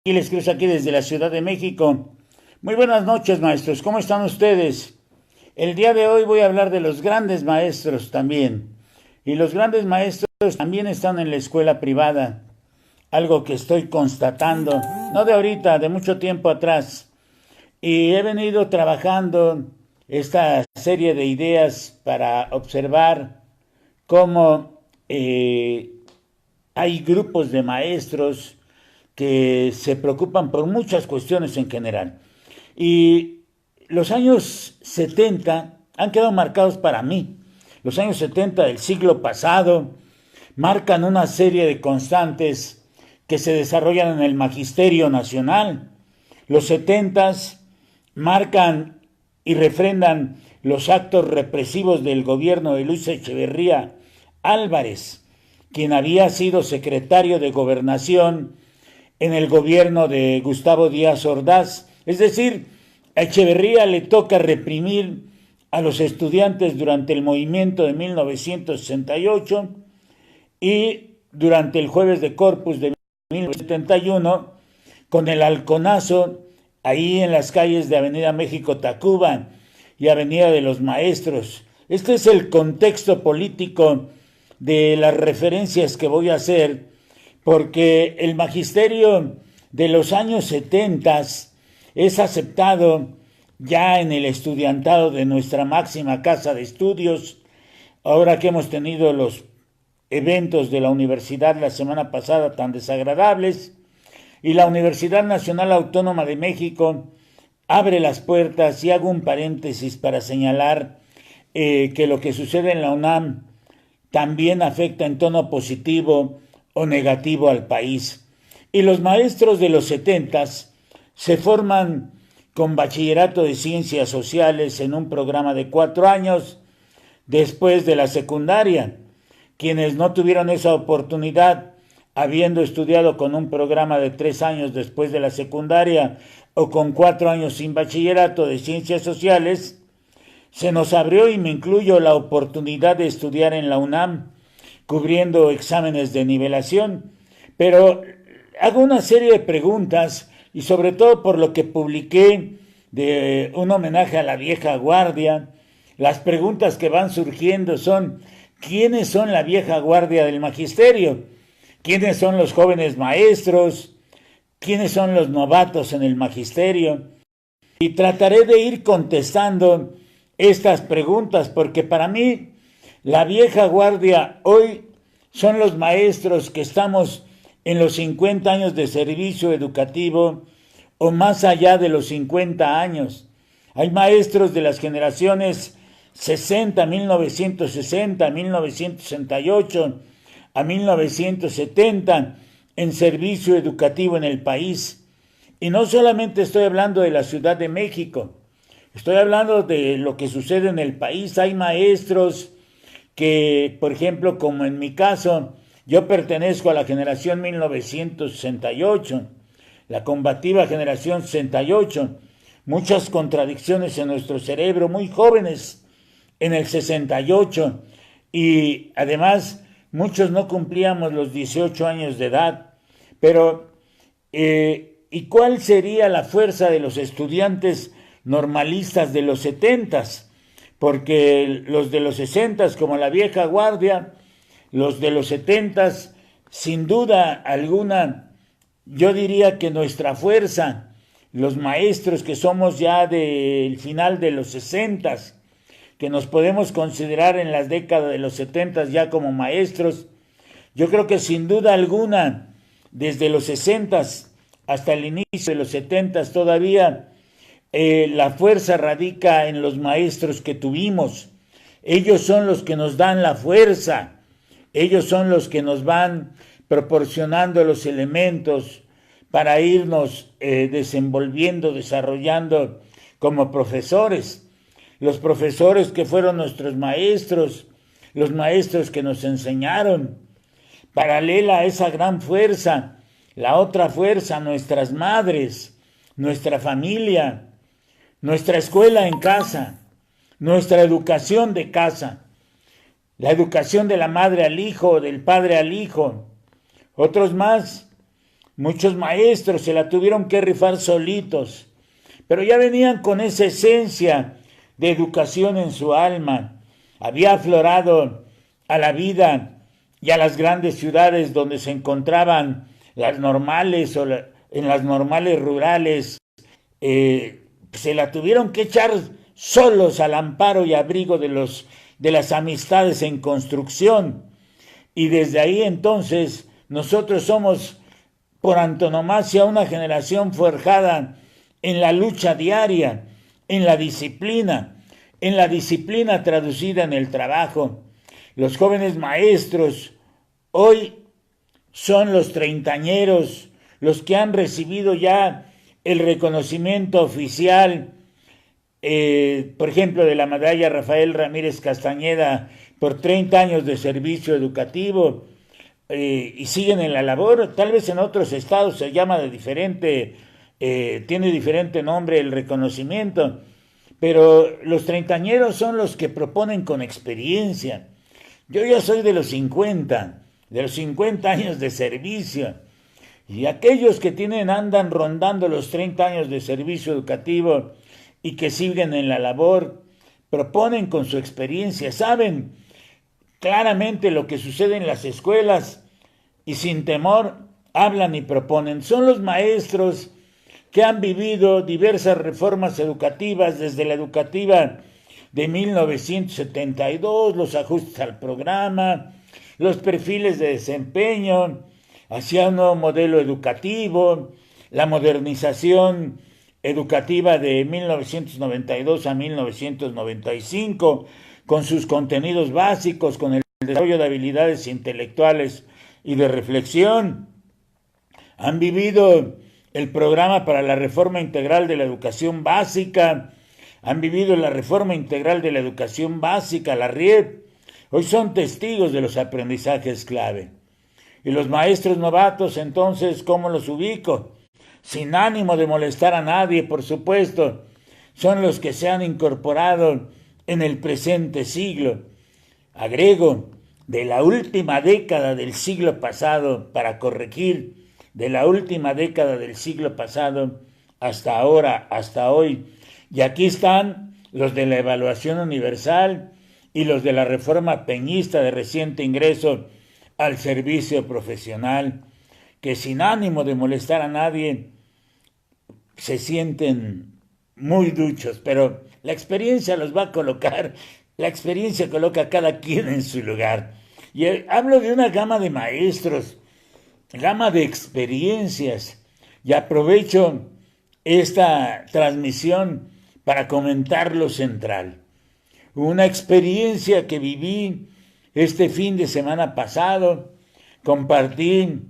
Y les cruzo aquí desde la Ciudad de México. Muy buenas noches, maestros. ¿Cómo están ustedes? El día de hoy voy a hablar de los grandes maestros también. Y los grandes maestros también están en la escuela privada. Algo que estoy constatando, no de ahorita, de mucho tiempo atrás. Y he venido trabajando esta serie de ideas para observar cómo hay grupos de maestros que se preocupan por muchas cuestiones en general. Y los años 70 han quedado marcados para mí. Los años 70 del siglo pasado marcan una serie de constantes que se desarrollan en el magisterio nacional. Los 70 marcan y refrendan los actos represivos del gobierno de Luis Echeverría Álvarez, quien había sido secretario de Gobernación en el gobierno de Gustavo Díaz Ordaz. Es decir, a Echeverría le toca reprimir a los estudiantes durante el movimiento de 1968 y durante el jueves de Corpus de 1971 con el halconazo ahí en las calles de Avenida México-Tacuba y Avenida de los Maestros. Este es el contexto político de las referencias que voy a hacer, porque el magisterio de los años 70 es aceptado ya en el estudiantado de nuestra máxima casa de estudios. Ahora que hemos tenido los eventos de la universidad la semana pasada tan desagradables, y la Universidad Nacional Autónoma de México abre las puertas, y hago un paréntesis para señalar que lo que sucede en la UNAM también afecta en tono positivo o negativo al país. Y los maestros de los 70 se forman con bachillerato de ciencias sociales en un programa de 4 años después de la secundaria. Quienes no tuvieron esa oportunidad, habiendo estudiado con un programa de 3 años después de la secundaria o con 4 años sin bachillerato de ciencias sociales, se nos abrió, y me incluyo, la oportunidad de estudiar en la UNAM, cubriendo exámenes de nivelación. Pero hago una serie de preguntas, y sobre todo por lo que publiqué de un homenaje a la vieja guardia. Las preguntas que van surgiendo son: ¿quiénes son la vieja guardia del magisterio? ¿Quiénes son los jóvenes maestros? ¿Quiénes son los novatos en el magisterio? Y trataré de ir contestando estas preguntas, porque para mí la vieja guardia hoy son los maestros que estamos en los 50 años de servicio educativo o más allá de los 50 años. Hay maestros de las generaciones 60, 1960, 1968 a 1970 en servicio educativo en el país. Y no solamente estoy hablando de la Ciudad de México, estoy hablando de lo que sucede en el país. Hay maestros que, por ejemplo, como en mi caso, yo pertenezco a la generación 1968, la combativa generación 68, muchas contradicciones en nuestro cerebro, muy jóvenes en el 68, y además muchos no cumplíamos los 18 años de edad. Pero, ¿y cuál sería la fuerza de los estudiantes normalistas de los 70? Porque los de los 60, como la vieja guardia, los de los 70, sin duda alguna, yo diría que nuestra fuerza, los maestros que somos ya del final de los 60, que nos podemos considerar en las décadas de los 70 ya como maestros, yo creo que sin duda alguna, desde los 60 hasta el inicio de los 70 todavía, la fuerza radica en los maestros que tuvimos. Ellos son los que nos dan la fuerza, ellos son los que nos van proporcionando los elementos para irnos desenvolviendo, desarrollando como profesores. Los profesores que fueron nuestros maestros, los maestros que nos enseñaron. Paralela a esa gran fuerza, la otra fuerza, nuestras madres, nuestra familia, nuestra escuela en casa, nuestra educación de casa, la educación de la madre al hijo, del padre al hijo. Otros más, Muchos maestros se la tuvieron que rifar solitos, pero ya venían con esa esencia de educación en su alma. Había aflorado a la vida y a las grandes ciudades donde se encontraban las normales en las normales rurales. Se la tuvieron que echar solos al amparo y abrigo de las amistades en construcción. Y desde ahí entonces nosotros somos por antonomasia una generación forjada en la lucha diaria, en la disciplina traducida en el trabajo. Los jóvenes maestros hoy son los treintañeros, los que han recibido ya el reconocimiento oficial, por ejemplo, de la medalla Rafael Ramírez Castañeda por 30 años de servicio educativo, y siguen en la labor. Tal vez en otros estados se llama de diferente, tiene diferente nombre el reconocimiento, pero los treintañeros son los que proponen con experiencia. Yo ya soy de los 50 años de servicio, y aquellos que andan rondando los 30 años de servicio educativo y que siguen en la labor, proponen con su experiencia, saben claramente lo que sucede en las escuelas y sin temor hablan y proponen. Son los maestros que han vivido diversas reformas educativas, desde la educativa de 1972, los ajustes al programa, los perfiles de desempeño hacia un nuevo modelo educativo, la modernización educativa de 1992 a 1995, con sus contenidos básicos, con el desarrollo de habilidades intelectuales y de reflexión. Han vivido el programa para la reforma integral de la educación básica, han vivido la reforma integral de la educación básica, la RIEP. Hoy son testigos de los aprendizajes clave. Y los maestros novatos, entonces, ¿cómo los ubico? Sin ánimo de molestar a nadie, por supuesto, son los que se han incorporado en el presente siglo. Agrego, de la última década del siglo pasado, para corregir, de la última década del siglo pasado hasta ahora, hasta hoy. Y aquí están los de la evaluación universal y los de la reforma peñista de reciente ingreso al servicio profesional, que sin ánimo de molestar a nadie se sienten muy duchos, pero la experiencia los va a colocar, la experiencia coloca a cada quien en su lugar. Y hablo de una gama de maestros, gama de experiencias, y aprovecho esta transmisión para comentar lo central. Una experiencia que viví este fin de semana pasado, compartí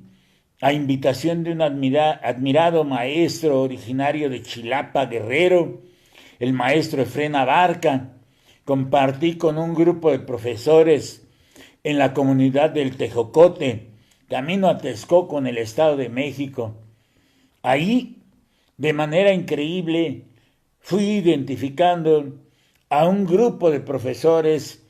a invitación de un admirado maestro originario de Chilapa, Guerrero, el maestro Efrén Abarca. Compartí con un grupo de profesores en la comunidad del Tejocote, camino a Texcoco, en el Estado de México. Ahí, de manera increíble, fui identificando a un grupo de profesores,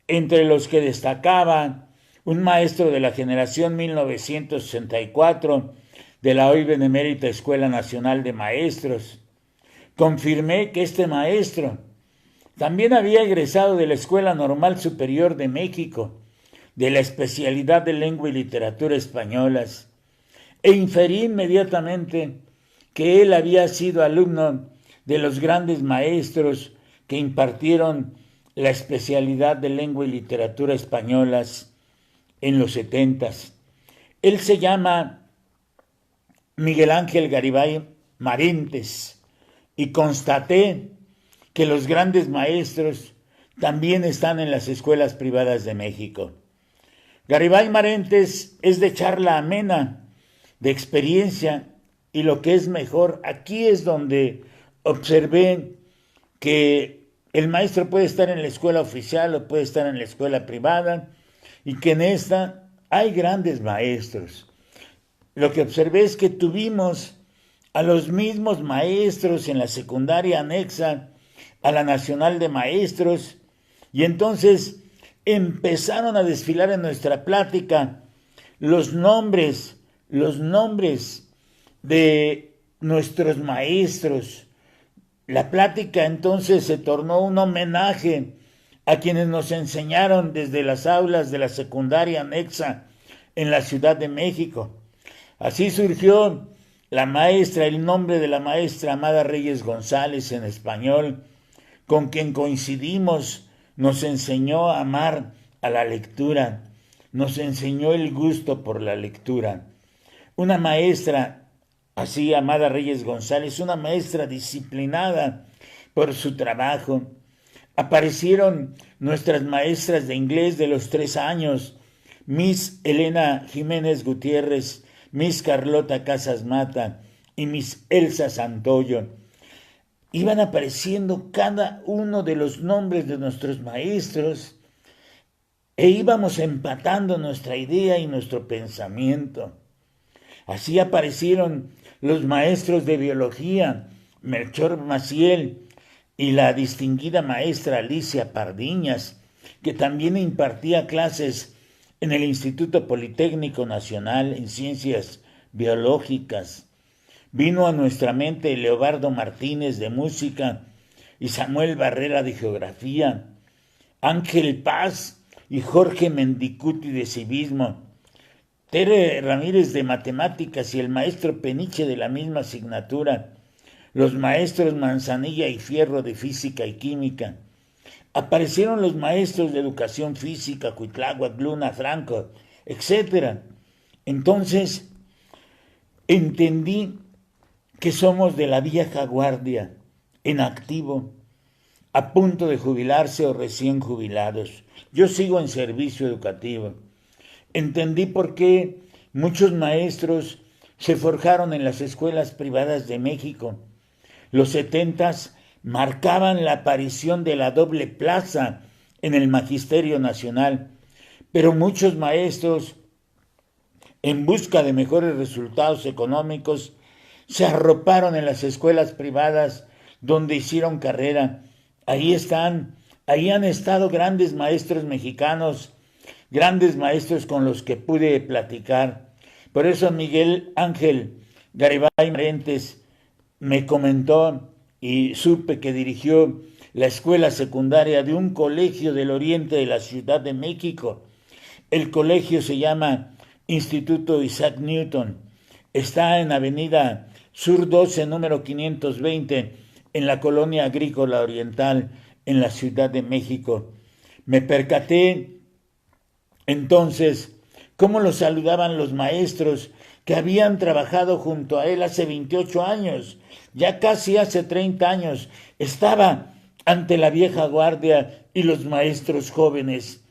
entre los que destacaba un maestro de la generación 1964 de la hoy benemérita Escuela Nacional de Maestros. Confirmé que este maestro también había egresado de la Escuela Normal Superior de México, de la especialidad de Lengua y Literatura Españolas, e inferí inmediatamente que él había sido alumno de los grandes maestros que impartieron la especialidad de Lengua y Literatura Españolas en los 70s. Él se llama Miguel Ángel Garibay Marentes, y constaté que los grandes maestros también están en las escuelas privadas de México. Garibay Marentes es de charla amena, de experiencia, y lo que es mejor, aquí es donde observé que el maestro puede estar en la escuela oficial o puede estar en la escuela privada, y que en esta hay grandes maestros. Lo que observé es que tuvimos a los mismos maestros en la secundaria anexa a la Nacional de Maestros, y entonces empezaron a desfilar en nuestra plática los nombres de nuestros maestros. La plática entonces se tornó un homenaje a quienes nos enseñaron desde las aulas de la secundaria anexa en la Ciudad de México. Así surgió el nombre de la maestra Amada Reyes González en español, con quien coincidimos, nos enseñó a amar a la lectura, nos enseñó el gusto por la lectura. Una maestra, así Amada Reyes González, una maestra disciplinada por su trabajo. Aparecieron nuestras maestras de inglés de los 3 años, Miss Elena Jiménez Gutiérrez, Miss Carlota Casas Mata y Miss Elsa Santoyo. Iban apareciendo cada uno de los nombres de nuestros maestros e íbamos empatando nuestra idea y nuestro pensamiento. Así aparecieron los maestros de biología, Melchor Maciel y la distinguida maestra Alicia Pardiñas, que también impartía clases en el Instituto Politécnico Nacional en Ciencias Biológicas. Vino a nuestra mente Leobardo Martínez de Música y Samuel Barrera de Geografía, Ángel Paz y Jorge Mendicuti de Civismo, Tere Ramírez de Matemáticas y el maestro Peniche de la misma asignatura, los maestros Manzanilla y Fierro de Física y Química. Aparecieron los maestros de Educación Física, Cuitláhuac, Luna, Franco, etc. Entonces entendí que somos de la vieja guardia, en activo, a punto de jubilarse o recién jubilados. Yo sigo en servicio educativo. Entendí por qué muchos maestros se forjaron en las escuelas privadas de México. Los 70s marcaban la aparición de la doble plaza en el Magisterio Nacional, pero muchos maestros, en busca de mejores resultados económicos, se arroparon en las escuelas privadas donde hicieron carrera. Ahí han estado grandes maestros mexicanos, grandes maestros con los que pude platicar. Por eso Miguel Ángel Garibay Marentes me comentó y supe que dirigió la escuela secundaria de un colegio del oriente de la Ciudad de México. El colegio se llama Instituto Isaac Newton. Está en Avenida Sur 12, número 520, en la Colonia Agrícola Oriental, en la Ciudad de México. Me percaté entonces cómo lo saludaban los maestros que habían trabajado junto a él hace 28 años, ya casi hace 30 años. Estaba ante la vieja guardia y los maestros jóvenes.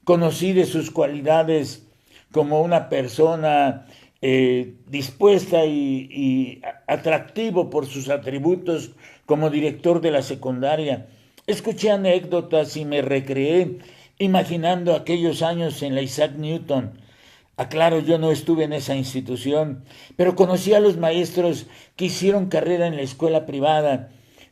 Conocí de sus cualidades como una persona dispuesta y atractivo por sus atributos como director de la secundaria. Escuché anécdotas y me recreé imaginando aquellos años en la Isaac Newton. Aclaro, yo no estuve en esa institución, pero conocí a los maestros que hicieron carrera en la escuela privada,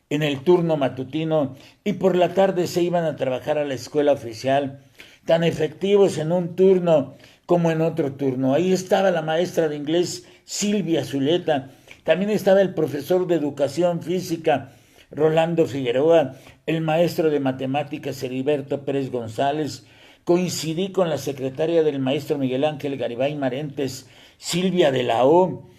en el turno matutino, y por la tarde se iban a trabajar a la escuela oficial, tan efectivos en un turno como en otro turno. Ahí estaba la maestra de inglés Silvia Zuleta, también estaba el profesor de educación física Rolando Figueroa, el maestro de matemáticas Heriberto Pérez González. Coincidí con la secretaria del maestro Miguel Ángel Garibay Marentes, Silvia de la O.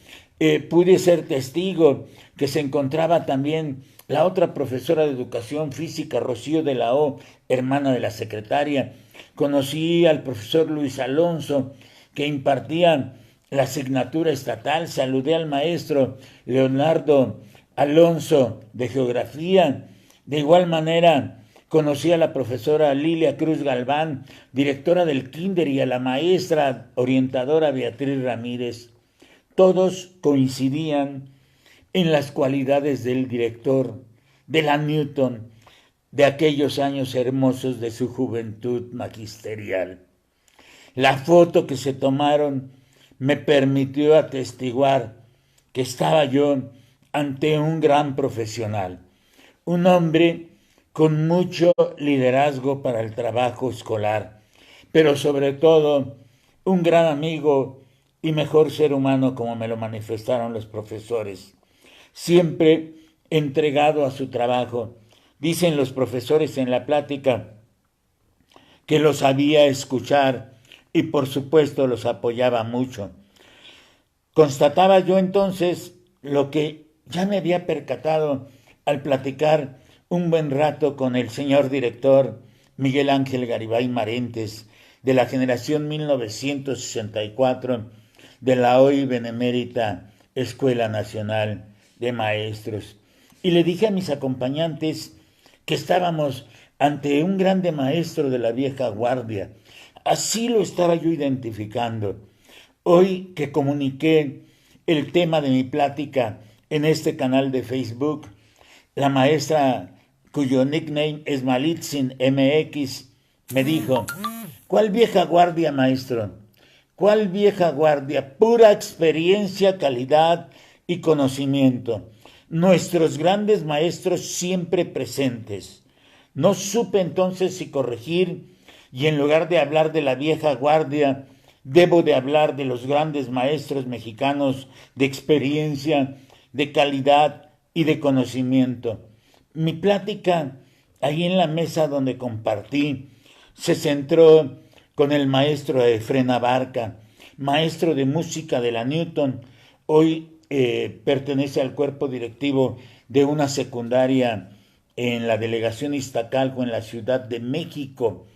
Pude ser testigo que se encontraba también la otra profesora de educación física, Rocío de la O, hermana de la secretaria. Conocí al profesor Luis Alonso, que impartía la asignatura estatal. Saludé al maestro Leonardo Alonso de geografía. De igual manera, conocí a la profesora Lilia Cruz Galván, directora del Kinder, y a la maestra orientadora Beatriz Ramírez. Todos coincidían en las cualidades del director de la Newton, de aquellos años hermosos de su juventud magisterial. La foto que se tomaron me permitió atestiguar que estaba yo ante un gran profesional, un hombre con mucho liderazgo para el trabajo escolar, pero sobre todo un gran amigo y mejor ser humano como me lo manifestaron los profesores. Siempre entregado a su trabajo. Dicen los profesores en la plática que los sabía escuchar y por supuesto los apoyaba mucho. Constataba yo entonces lo que ya me había percatado al platicar un buen rato con el señor director Miguel Ángel Garibay Marentes, de la generación 1964 de la hoy benemérita Escuela Nacional de Maestros. Y le dije a mis acompañantes que estábamos ante un grande maestro de la vieja guardia. Así lo estaba yo identificando. Hoy que comuniqué el tema de mi plática en este canal de Facebook, la maestra, cuyo nickname es Malitzin MX, me dijo: ¿cuál vieja guardia, maestro? ¿Cuál vieja guardia? Pura experiencia, calidad y conocimiento. Nuestros grandes maestros siempre presentes. No supe entonces si corregir, y en lugar de hablar de la vieja guardia, debo de hablar de los grandes maestros mexicanos de experiencia, de calidad y de conocimiento. Mi plática, ahí en la mesa donde compartí, se centró con el maestro Efrén Abarca, maestro de música de la Newton. Hoy pertenece al cuerpo directivo de una secundaria en la delegación Iztacalco, en la Ciudad de México,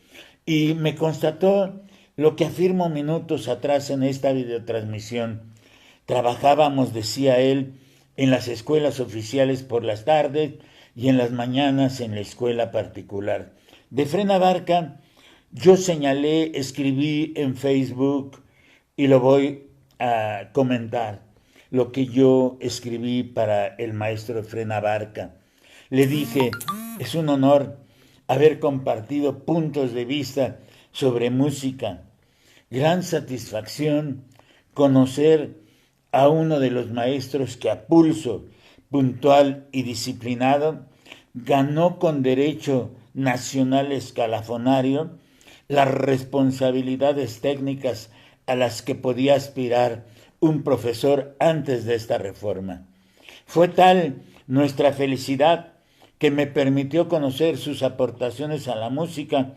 y me constató lo que afirmo minutos atrás en esta videotransmisión. Trabajábamos, decía él, en las escuelas oficiales por las tardes y en las mañanas en la escuela particular. De Efrén Abarca yo señalé, escribí en Facebook y lo voy a comentar, lo que yo escribí para el maestro Efrén Abarca. Le dije: es un honor haber compartido puntos de vista sobre música. Gran satisfacción conocer a uno de los maestros que a pulso, puntual y disciplinado, ganó con derecho nacional escalafonario las responsabilidades técnicas a las que podía aspirar un profesor antes de esta reforma. Fue tal nuestra felicidad que me permitió conocer sus aportaciones a la música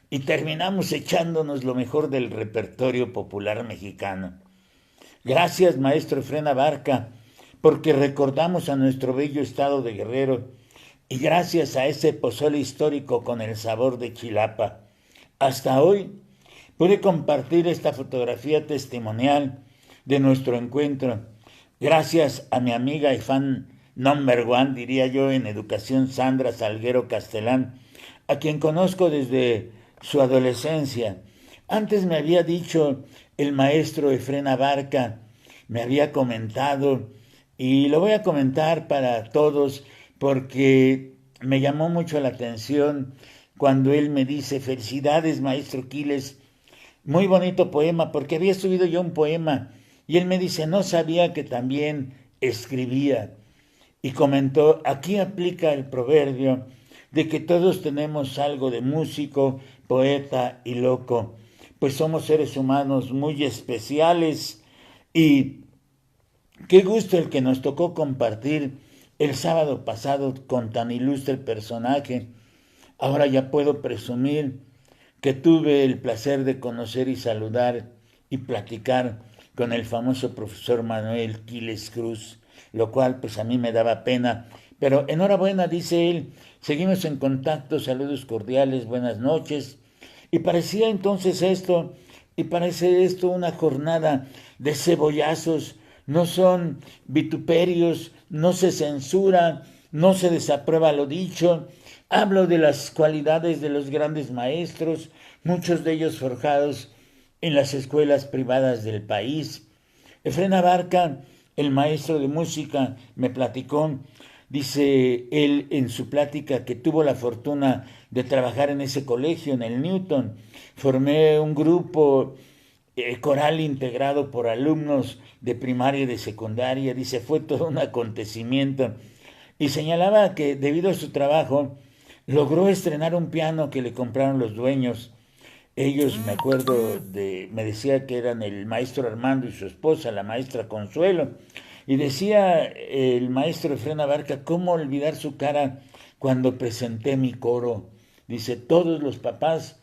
y terminamos echándonos lo mejor del repertorio popular mexicano. Gracias, maestro Efrén Abarca, porque recordamos a nuestro bello estado de Guerrero, y gracias a ese pozole histórico con el sabor de Chilapa. Hasta hoy pude compartir esta fotografía testimonial de nuestro encuentro, gracias a mi amiga y fan number one, diría yo, en educación, Sandra Salguero Castelán, a quien conozco desde su adolescencia. Antes me había dicho el maestro Efrén Abarca, me había comentado, y lo voy a comentar para todos porque me llamó mucho la atención cuando él me dice: felicidades, maestro Quiles, muy bonito poema, porque había subido yo un poema, y él me dice: no sabía que también escribía. Y comentó: aquí aplica el proverbio de que todos tenemos algo de músico, poeta y loco, pues somos seres humanos muy especiales, y qué gusto el que nos tocó compartir el sábado pasado con tan ilustre personaje. Ahora ya puedo presumir que tuve el placer de conocer y saludar y platicar con el famoso profesor Manuel Quiles Cruz, lo cual pues a mí me daba pena. Pero enhorabuena, dice él, seguimos en contacto, saludos cordiales, buenas noches. Y parecía entonces esto, y parece esto una jornada de cebollazos. No son vituperios, no se censura, no se desaprueba lo dicho. Hablo de las cualidades de los grandes maestros, muchos de ellos forjados en las escuelas privadas del país. Efrén Abarca, el maestro de música, me platicó, dice él en su plática, que tuvo la fortuna de trabajar en ese colegio, en el Newton. Formé un grupo coral integrado por alumnos de primaria y de secundaria. Dice: fue todo un acontecimiento. Y señalaba que debido a su trabajo logró estrenar un piano que le compraron los dueños. Ellos, me acuerdo, me decía que eran el maestro Armando y su esposa, la maestra Consuelo. Y decía el maestro Efrén Abarca, ¿cómo olvidar su cara cuando presenté mi coro? Dice, todos los papás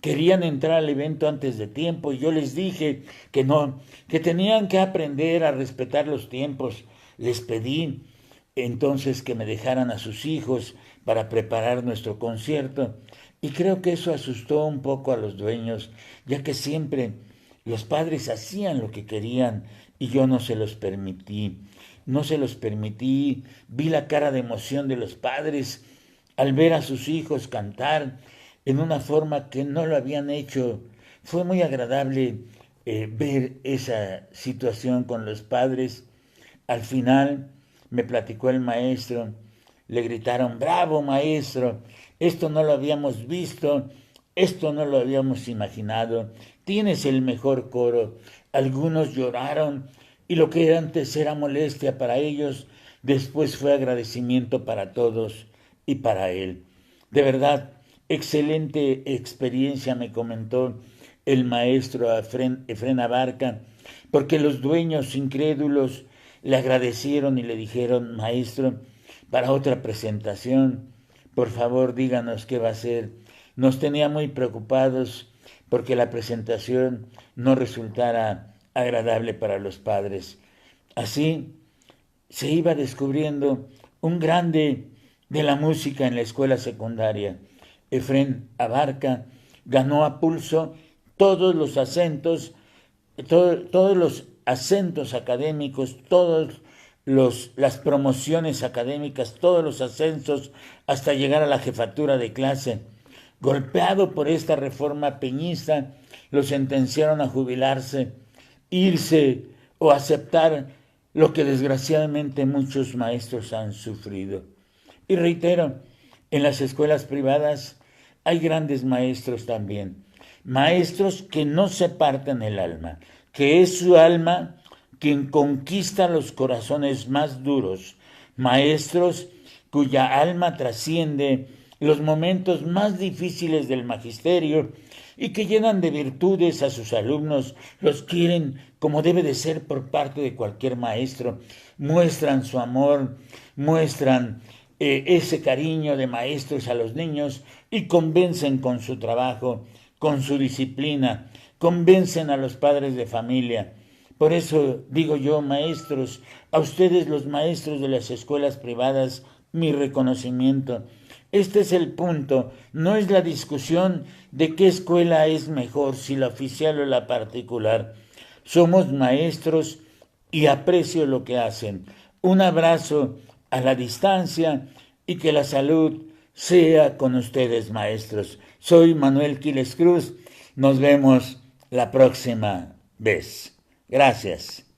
querían entrar al evento antes de tiempo y yo les dije que no, que tenían que aprender a respetar los tiempos. Les pedí entonces que me dejaran a sus hijos para preparar nuestro concierto y creo que eso asustó un poco a los dueños, ya que siempre los padres hacían lo que querían y yo no se los permití. No se los permití, vi la cara de emoción de los padres al ver a sus hijos cantar en una forma que no lo habían hecho. Fue muy agradable ver esa situación con los padres. Al final me platicó el maestro, le gritaron, bravo maestro, esto no lo habíamos visto, esto no lo habíamos imaginado, tienes el mejor coro. Algunos lloraron y lo que antes era molestia para ellos, después fue agradecimiento para todos y para él. De verdad, excelente experiencia me comentó el maestro Efrén Abarca, porque los dueños incrédulos le agradecieron y le dijeron, maestro, para otra presentación, por favor díganos qué va a hacer. Nos tenía muy preocupados porque la presentación no resultara agradable para los padres. Así se iba descubriendo un grande de la música en la escuela secundaria. Efrén Abarca ganó a pulso todos los acentos, todos los acentos académicos, las promociones académicas, todos los ascensos hasta llegar a la jefatura de clase. Golpeado por esta reforma peñista, lo sentenciaron a jubilarse, irse o aceptar lo que desgraciadamente muchos maestros han sufrido. Y reitero, en las escuelas privadas hay grandes maestros también, maestros que no se parten el alma, que es su alma quien conquista los corazones más duros, maestros cuya alma trasciende los momentos más difíciles del magisterio y que llenan de virtudes a sus alumnos, los quieren como debe de ser por parte de cualquier maestro, muestran su amor, muestran ese cariño de maestros a los niños y convencen con su trabajo, con su disciplina, convencen a los padres de familia. Por eso digo yo, maestros, a ustedes los maestros de las escuelas privadas, mi reconocimiento. Este es el punto, no es la discusión de qué escuela es mejor, si la oficial o la particular. Somos maestros y aprecio lo que hacen. Un abrazo a la distancia y que la salud sea con ustedes, maestros. Soy Manuel Quiles Cruz. Nos vemos la próxima vez. Gracias.